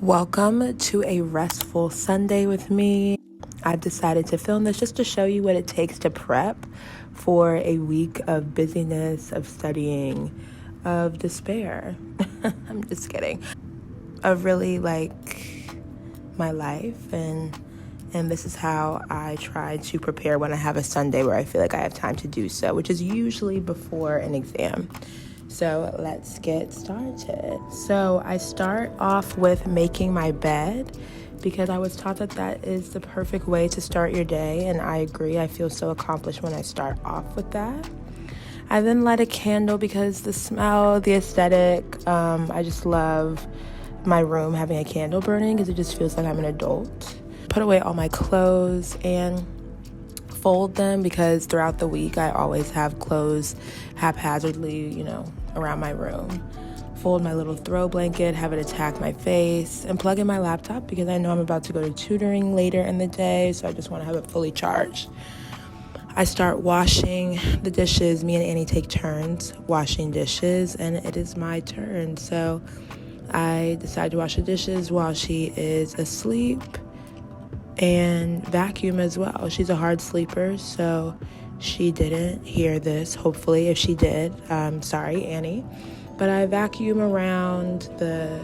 Welcome to a restful Sunday with me. I decided to film this just to show you what it takes to prep for a week of busyness, of studying, of despair. I'm just kidding. Of really my life and this is how I try to prepare when I have a Sunday where I feel like I have time to do so, which is usually before an exam. So let's get started. So I start off with making my bed because I was taught that is the perfect way to start your day, and I agree. I feel so accomplished when I start off with that. I then light a candle because the smell, the aesthetic, I just love my room having a candle burning because it just feels like I'm an adult. Put away all my clothes and fold them because throughout the week I always have clothes haphazardly, around my room. Fold my little throw blanket, have it attack my face, and plug in my laptop because I know I'm about to go to tutoring later in the day, so I just want to have it fully charged. I start washing the dishes. Me and Annie take turns washing dishes, and it is my turn. So I decide to wash the dishes while she is asleep and vacuum as well. She's a hard sleeper, so she didn't hear this, hopefully. If she did, sorry, Annie. But I vacuum around the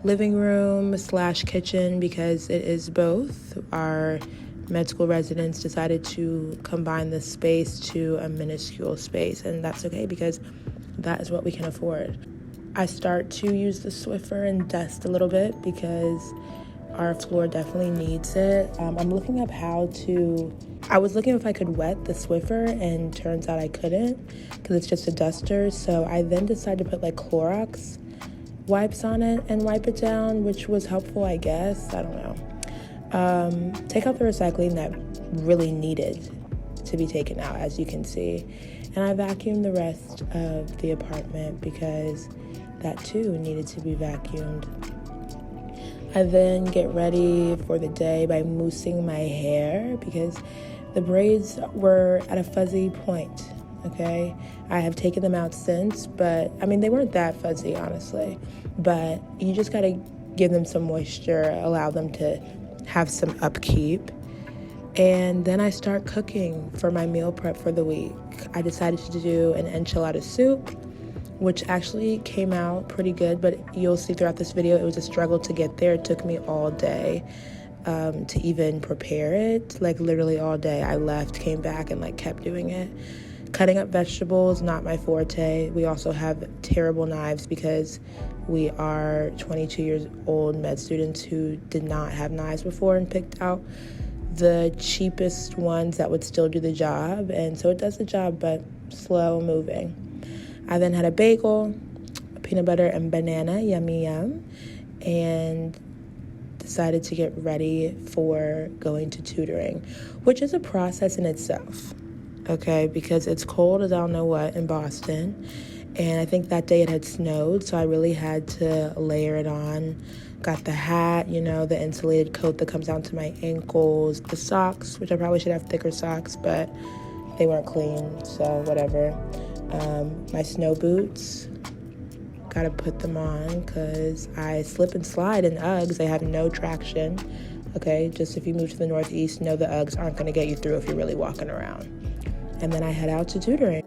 living room / kitchen because it is both. Our med school residents decided to combine the space to a minuscule space, and that's okay because that is what we can afford. I start to use the Swiffer and dust a little bit because our floor definitely needs it. I'm looking up I was looking if I could wet the Swiffer, and turns out I couldn't because it's just a duster. So I then decided to put Clorox wipes on it and wipe it down, which was helpful, I guess. I don't know. Take out the recycling that really needed to be taken out, as you can see. And I vacuumed the rest of the apartment because that too needed to be vacuumed. I then get ready for the day by moussing my hair because the braids were at a fuzzy point, okay? I have taken them out since, but they weren't that fuzzy, honestly. But you just gotta give them some moisture, allow them to have some upkeep. And then I start cooking for my meal prep for the week. I decided to do an enchilada soup, which actually came out pretty good, but you'll see throughout this video, it was a struggle to get there. It took me all day to even prepare it, literally all day. I left, came back, and kept doing it. Cutting up vegetables, not my forte. We also have terrible knives because we are 22 years old med students who did not have knives before and picked out the cheapest ones that would still do the job. And so it does the job, but slow moving. I then had a bagel, peanut butter and banana, yummy yum, and decided to get ready for going to tutoring, which is a process in itself, okay, because it's cold as I don't know what in Boston, and I think that day it had snowed, so I really had to layer it on. Got the hat, the insulated coat that comes down to my ankles, the socks, which I probably should have thicker socks, but they weren't clean, so whatever. My snow boots, gotta put them on because I slip and slide in Uggs. They have no traction, okay? Just if you move to the Northeast, know the Uggs aren't gonna get you through if you're really walking around. And then I head out to tutoring.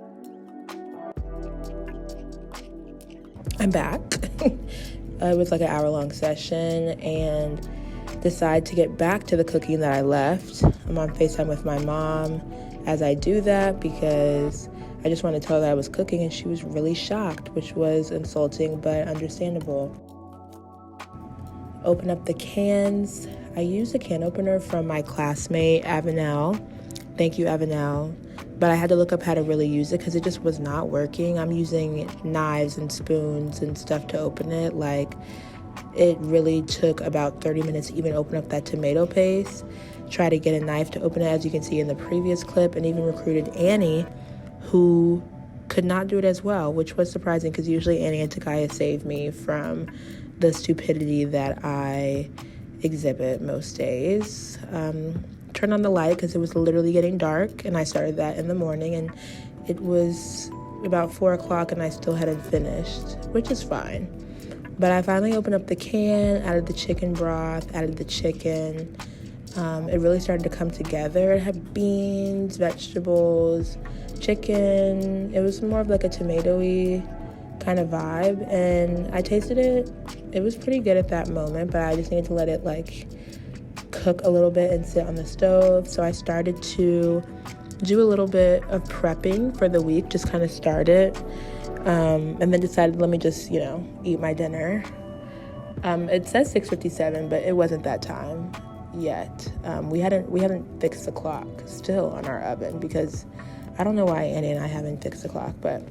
I'm back. It was an hour-long session and decide to get back to the cooking that I left. I'm on FaceTime with my mom as I do that because I just wanted to tell her that I was cooking, and she was really shocked, which was insulting but understandable. Open up the cans. I used a can opener from my classmate, Avenel. Thank you, Avenel. But I had to look up how to really use it because it just was not working. I'm using knives and spoons and stuff to open it. It really took about 30 minutes to even open up that tomato paste. Try to get a knife to open it, as you can see in the previous clip, and even recruited Annie, who could not do it as well, which was surprising because usually Annie and Takaya save me from the stupidity that I exhibit most days. Turn on the light because it was literally getting dark, and I started that in the morning, and it was about 4 o'clock and I still hadn't finished, which is fine. But I finally opened up the can, added the chicken broth, added the chicken. It really started to come together. It had beans, vegetables, chicken. It was more of like a tomatoey kind of vibe, and I tasted it. It was pretty good at that moment, but I just needed to let it like cook a little bit and sit on the stove. So I started to do a little bit of prepping for the week, just kind of start it, and then decided, let me just, eat my dinner. It says 6:57, but it wasn't that time yet. We hadn't fixed the clock still on our oven, because I don't know why Annie and I haven't fixed the clock, but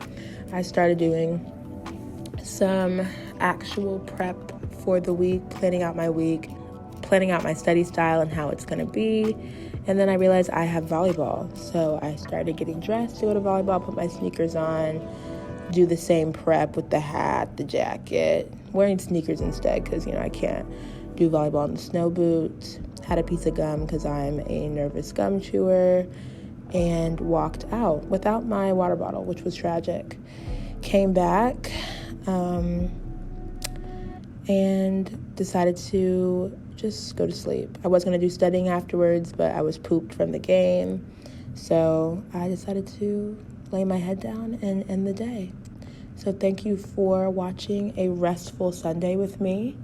I started doing some actual prep for the week, planning out my week, planning out my study style and how it's going to be. And then I realized I have volleyball, so I started getting dressed to go to volleyball, put my sneakers on, do the same prep with the hat, the jacket, wearing sneakers instead because, I can't do volleyball in the snow boots. Had a piece of gum because I'm a nervous gum chewer, and walked out without my water bottle, which was tragic. Came back and decided to just go to sleep. I was going to do studying afterwards, but I was pooped from the game, so I decided to lay my head down and end the day. So thank you for watching a restful Sunday with me.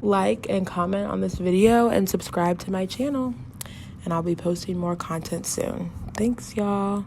Like and comment on this video and subscribe to my channel, and I'll be posting more content soon. Thanks, y'all.